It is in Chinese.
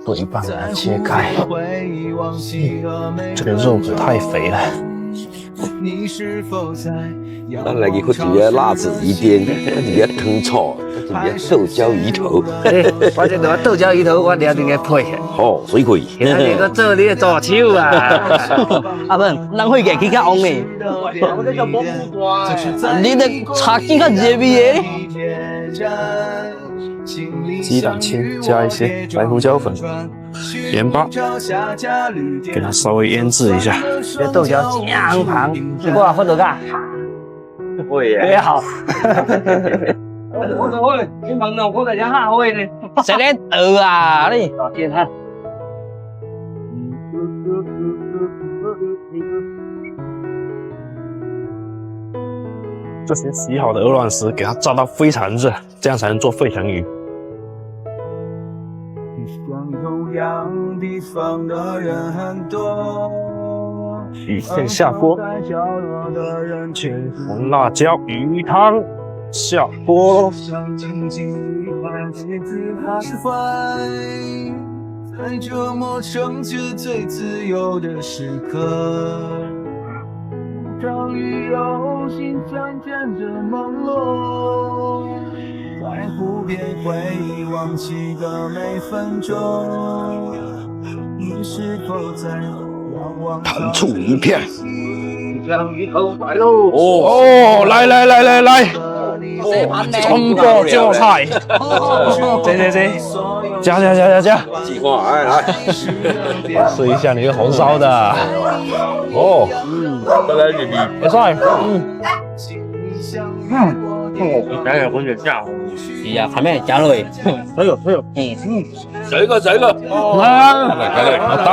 对半把它切开。这个肉可太肥了。咱来个或者辣子鱼丁，或者汤炒，或者豆椒鱼头。我这个豆椒鱼头我一定要配。好，水贵。今日个做你的助手啊！阿文，咱会计去较旺诶。你的茶几较热味诶。鸡蛋清加一些白胡椒粉、盐巴，给它稍微腌制一下。这豆椒姜糖，我啊分到噶。会也好。我会，你问我，我在家下会呢。谁来倒啊？你点看。这些洗好的鹅卵石给它炸到非常热，这样才能做沸腾鱼。鱼片下锅，红辣椒鱼汤下锅。在这陌生却最自由的时刻。终于有心渐渐的朦胧，在湖边回忆忘记的每分钟，你是否在仰望？糖醋鱼片。将鱼头来喽！哦，来，中国做菜，这，加，计划，来，试一下你的红烧的。哦，再来一点，没菜，来个混着下。是啊，下面加落去。还有，这个，来，大。